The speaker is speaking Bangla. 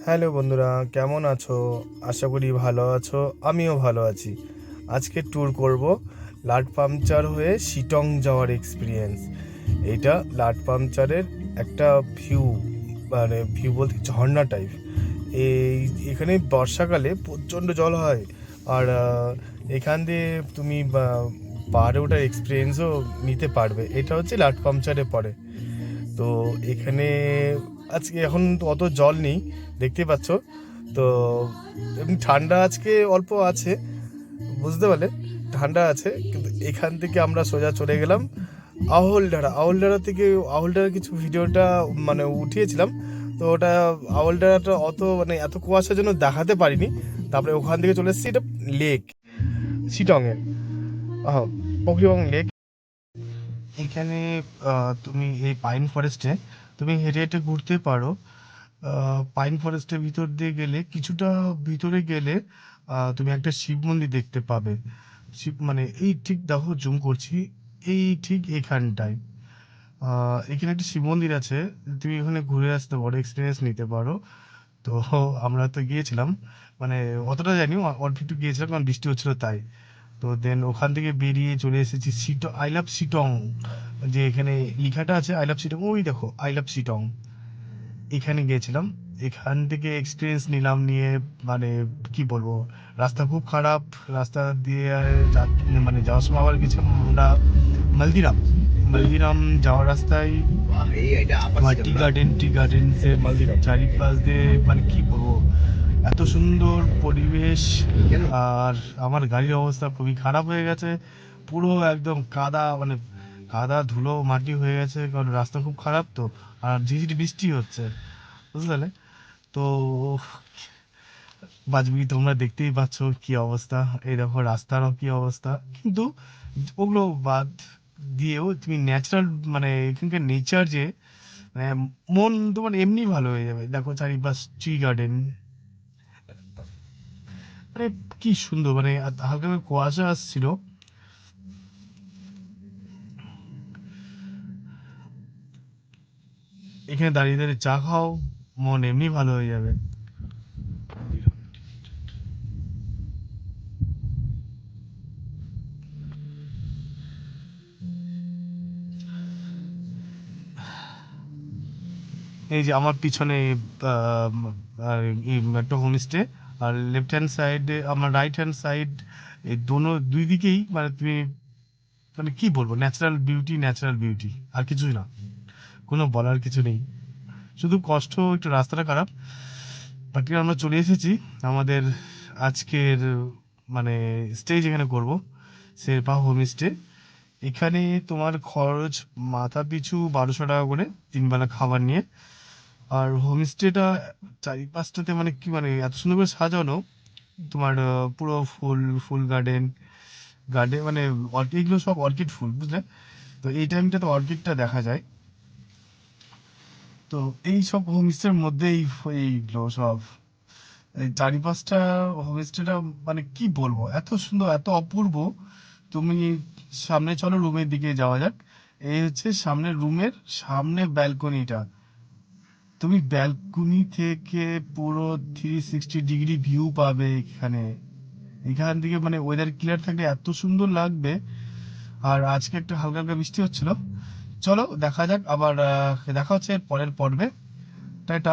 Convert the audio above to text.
হ্যালো বন্ধুরা, কেমন আছো? আশা করি ভালো আছো। আমিও ভালো আছি। আজকে ট্যুর করব লাট পাংচার হয়ে শিটং যাওয়ার এক্সপিরিয়েন্স। এটা লাট পাংচারের একটা ভিউ, মানে ভিউ বলতে ঝর্ণা টাইপ। এই এখানে বর্ষাকালে প্রচণ্ড জল হয়। আর এখান দিয়ে তুমি পাহাড়ে ওঠার এক্সপিরিয়েন্সও নিতে পারবে। এটা হচ্ছে লাট পাংচারে পড়ে। তো এখানে আজকে এখন তো অত জল নেই, দেখতেই পাচ্ছ। তো এমনি ঠান্ডা আজকে অল্প আছে, বুঝতে পারলে, ঠান্ডা আছে। কিন্তু এখান থেকে আমরা সোজা চলে গেলাম আউলডারা থেকে। আউলডারা কিছু ভিডিওটা মানে উঠিয়েছিলাম। তো ওটা আউলডারাটা অত মানে এত কুয়াশার জন্য দেখাতে পারিনি। তারপরে ওখান থেকে চলে এসেছি এটা লেক, শিটংয়ে। পকরিবং লেক। এখানে তুমি এই পাইন ফরেস্টে তুমি হেঁটে হেঁটে ঘুরতে পারো। পাইন ফরেস্টের ভিতর দিয়ে গেলে কিছুটা ভিতরে গেলে তুমি একটা শিব মন্দির দেখতে পাবে। শিব মানে এই ঠিক দেখো, জুম করছি, এই ঠিক এখানটায় এখানে একটা শিব মন্দির আছে। তুমি ওখানে ঘুরে আসতে পারো, এক্সপিরিয়েন্স নিতে পারো। তো আমরা তো গিয়েছিলাম, মানে অতটা জানি, অল্প একটু গিয়েছিলাম কারণ বৃষ্টি হচ্ছিল তাই। তো দেন ওখান থেকে বেরিয়ে চলে এসেছি আই লাভ শিটং। যে এখানে লেখাটা আছে আই লাভ শিটং, ওই দেখো আই লাভ শিটং। এখানে গিয়েছিলাম, এখান থেকে এক্সপিরিয়েন্স নিলাম, নিয়ে মানে কি বলবো, রাস্তা খুব খারাপ। রাস্তা দিয়ে মানে যাওয়ার সময় আবার গেছিলাম আমরা মালদিরাম। মালদিরাম যাওয়ার রাস্তায় আমার টি গার্ডেন্সের মালদিরাম চারিপাশ দিয়ে, মানে কি বলবো, এত সুন্দর পরিবেশ। আর আমার গাড়ির অবস্থা খুবই খারাপ হয়ে গেছে, পুরো একদম কাদা, মানে কাদা ধুলো মাটি হয়ে গেছে, কারণ রাস্তা খুব খারাপ তো। আর ঝিঝিরি বৃষ্টি হচ্ছে, বুঝতে পারলে। তো বাজবি, তোমরা দেখতেই পাচ্ছ কি অবস্থা, এই দেখো রাস্তারও কি অবস্থা। কিন্তু ওগুলো বাদ দিয়েও তুমি ন্যাচারাল, মানে এখানকার নেচার যে, মানে মন তোমার এমনি ভালো হয়ে যাবে। দেখো চারিপাশ টি গার্ডেন, মানে কি সুন্দর, মানে হালকা করে কুয়াশা আসছিল। এখানে দাঁড়িয়ে দাঁড়িয়ে চা খাও, মন এমনি ভালো হয়ে যাবে। এই যে আমার পিছনে আহ, এই একটা হোমস্টে, আর লেফট হ্যান্ড সাইডে আমার রাইট হ্যান্ড সাইড, এই দুই দিকেই মানে তুমি, মানে কি বলবো, ন্যাচারাল বিউটি, ন্যাচারাল বিউটি, আর কিছুই না, কোনো বলার কিছু নেই। শুধু কষ্ট একটু রাস্তাটা খারাপ। বাকি আমরা চলে এসেছি আমাদের আজকের মানে স্টে যেখানে করব, শেরপা হোমস্টে। এখানে তোমার খরচ মাথা পিছু 1200 টাকা করে, 3 বেলা খাবার নিয়ে। আর হোমস্টেটা চারিপাশটাতে মানে কি, মানে এত সুন্দর করে সাজানো। তোমার পুরো ফুল, ফুল গার্ডেন, গার্ডেন মানে এগুলো সব অর্কিড ফুল, বুঝলে। তো এই টাইমটা তো অর্কিডটা দেখা যায়। তো এই সব হোমস্টের মধ্যেই এইগুলো সব, এই চারিপাশটা হোমস্টেটা, মানে কি বলবো, এত সুন্দর, এত অপূর্ব। তুমি সামনে চলো, রুমের দিকে যাওয়া যাক। এই হচ্ছে সামনের রুমের সামনে ব্যালকনিটা। তুমি ব্যালকনি থেকে পুরো 360 ডিগ্রি ভিউ পাবে এখানে। এখান থেকে মানে ওয়েদার ক্লিয়ার থাকলে এত সুন্দর লাগবে। আর আজকে একটু হালকা হালকা বৃষ্টি হচ্ছিল। চলো দেখা যাক, আবার দেখা হচ্ছে এর পরের পর্বে। টাটা।